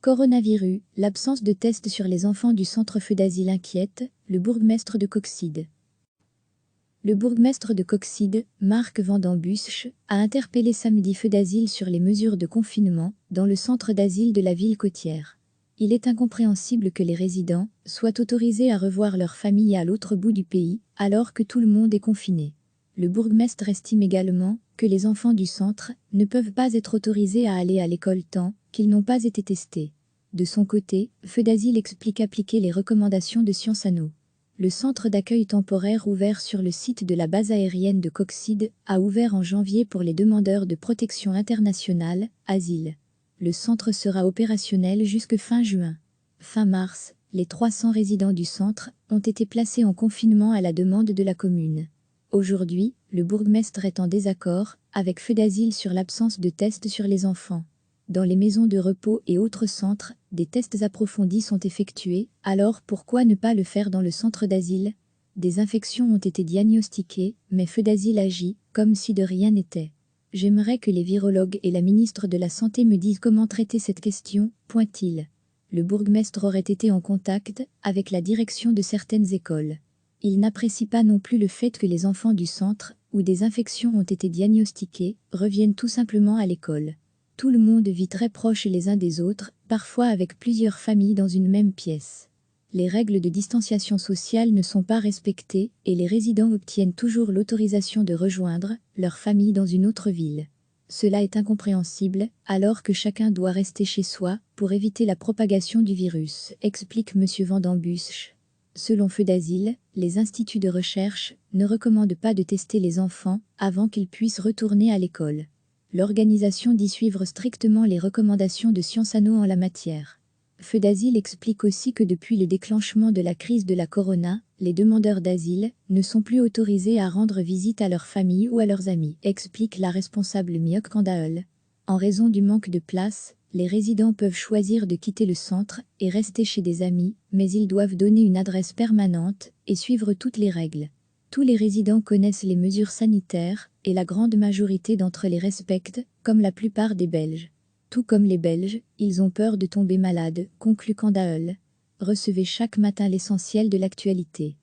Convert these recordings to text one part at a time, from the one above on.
Coronavirus, l'absence de tests sur les enfants du centre feu d'asile inquiète, le bourgmestre de Coxyde. Le bourgmestre de Coxyde, Marc van den Bussche, a interpellé samedi feu d'asile sur les mesures de confinement dans le centre d'asile de la ville côtière. Il est incompréhensible que les résidents soient autorisés à revoir leur famille à l'autre bout du pays, alors que tout le monde est confiné. Le bourgmestre estime également que les enfants du centre ne peuvent pas être autorisés à aller à l'école tant qu'ils n'ont pas été testés. De son côté, Feu d'Asile explique appliquer les recommandations de Sciences Anno. Le centre d'accueil temporaire ouvert sur le site de la base aérienne de Coxyde a ouvert en janvier pour les demandeurs de protection internationale, asile. Le centre sera opérationnel jusque fin juin. Fin mars, les 300 résidents du centre ont été placés en confinement à la demande de la commune. Aujourd'hui, le bourgmestre est en désaccord avec Feu d'Asile sur l'absence de tests sur les enfants. Dans les maisons de repos et autres centres, des tests approfondis sont effectués, alors pourquoi ne pas le faire dans le centre d'asile? Des infections ont été diagnostiquées, mais Feu d'Asile agit comme si de rien n'était. J'aimerais que les virologues et la ministre de la Santé me disent comment traiter cette question, point-il. Le bourgmestre aurait été en contact avec la direction de certaines écoles. Il n'apprécie pas non plus le fait que les enfants du centre, où des infections ont été diagnostiquées, reviennent tout simplement à l'école. Tout le monde vit très proche les uns des autres, parfois avec plusieurs familles dans une même pièce. Les règles de distanciation sociale ne sont pas respectées et les résidents obtiennent toujours l'autorisation de rejoindre leur famille dans une autre ville. Cela est incompréhensible, alors que chacun doit rester chez soi pour éviter la propagation du virus, explique M. van den Bussche. Selon Feu d'Asile, les instituts de recherche ne recommandent pas de tester les enfants avant qu'ils puissent retourner à l'école. L'organisation dit suivre strictement les recommandations de Sciences Anno en la matière. Feu d'Asile explique aussi que depuis le déclenchement de la crise de la corona, les demandeurs d'asile ne sont plus autorisés à rendre visite à leur famille ou à leurs amis, explique la responsable Miok Kandael. En raison du manque de place, les résidents peuvent choisir de quitter le centre et rester chez des amis, mais ils doivent donner une adresse permanente et suivre toutes les règles. Tous les résidents connaissent les mesures sanitaires et la grande majorité d'entre eux les respectent, comme la plupart des Belges. Tout comme les Belges, ils ont peur de tomber malades, conclut Kandael. Recevez chaque matin l'essentiel de l'actualité.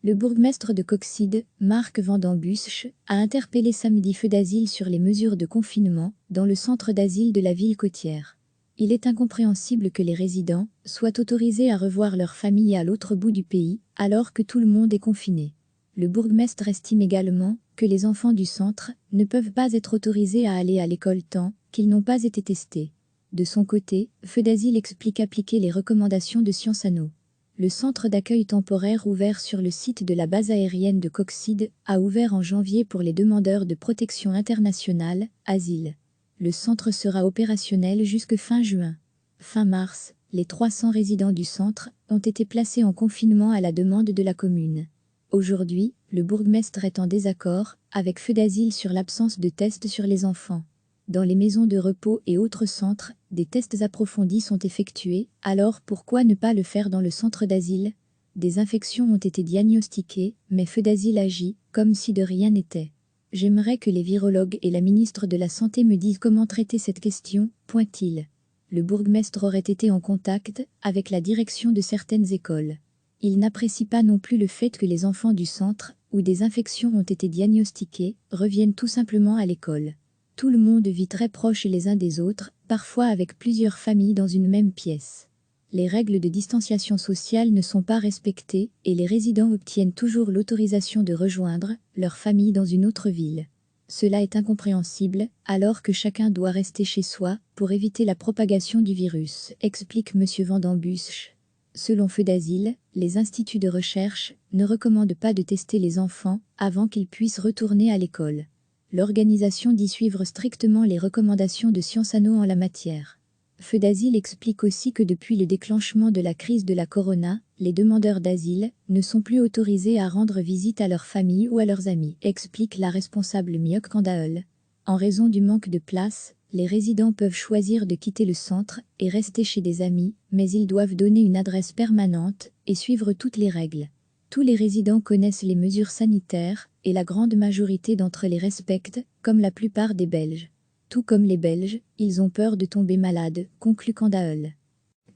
Le bourgmestre de Coxyde, Marc van den Bussche, a interpellé samedi Feu d'Asile sur les mesures de confinement dans le centre d'asile de la ville côtière. Il est incompréhensible que les résidents soient autorisés à revoir leur famille à l'autre bout du pays, alors que tout le monde est confiné. Le bourgmestre estime également que les enfants du centre ne peuvent pas être autorisés à aller à l'école tant qu'ils n'ont pas été testés. De son côté, Feu d'Asile explique appliquer les recommandations de Sciences Anno. Le centre d'accueil temporaire ouvert sur le site de la base aérienne de Coxyde a ouvert en janvier pour les demandeurs de protection internationale, asile. Le centre sera opérationnel jusque fin juin. Fin mars, les 300 résidents du centre ont été placés en confinement à la demande de la commune. Aujourd'hui, le bourgmestre est en désaccord avec Feu d'Asile sur l'absence de tests sur les enfants. Dans les maisons de repos et autres centres, des tests approfondis sont effectués, alors pourquoi ne pas le faire dans le centre d'asile? Des infections ont été diagnostiquées, mais Feu d'Asile agit comme si de rien n'était. J'aimerais que les virologues et la ministre de la Santé me disent comment traiter cette question, point-il. Le bourgmestre aurait été en contact avec la direction de certaines écoles. Il n'apprécie pas non plus le fait que les enfants du centre, où des infections ont été diagnostiquées, reviennent tout simplement à l'école. Tout le monde vit très proche les uns des autres, parfois avec plusieurs familles dans une même pièce. Les règles de distanciation sociale ne sont pas respectées et les résidents obtiennent toujours l'autorisation de rejoindre leur famille dans une autre ville. Cela est incompréhensible, alors que chacun doit rester chez soi pour éviter la propagation du virus, explique M. van den Bussche. Selon Feu d'Asile, les instituts de recherche ne recommandent pas de tester les enfants avant qu'ils puissent retourner à l'école. L'organisation dit suivre strictement les recommandations de Sciences Anno en la matière. Feu d'Asile explique aussi que depuis le déclenchement de la crise de la corona, les demandeurs d'asile ne sont plus autorisés à rendre visite à leur famille ou à leurs amis, explique la responsable Miok Kandael. En raison du manque de place, les résidents peuvent choisir de quitter le centre et rester chez des amis, mais ils doivent donner une adresse permanente et suivre toutes les règles. Tous les résidents connaissent les mesures sanitaires et la grande majorité d'entre eux les respectent, comme la plupart des Belges. Tout comme les Belges, ils ont peur de tomber malade, conclut Candael.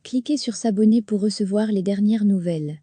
Cliquez sur s'abonner pour recevoir les dernières nouvelles.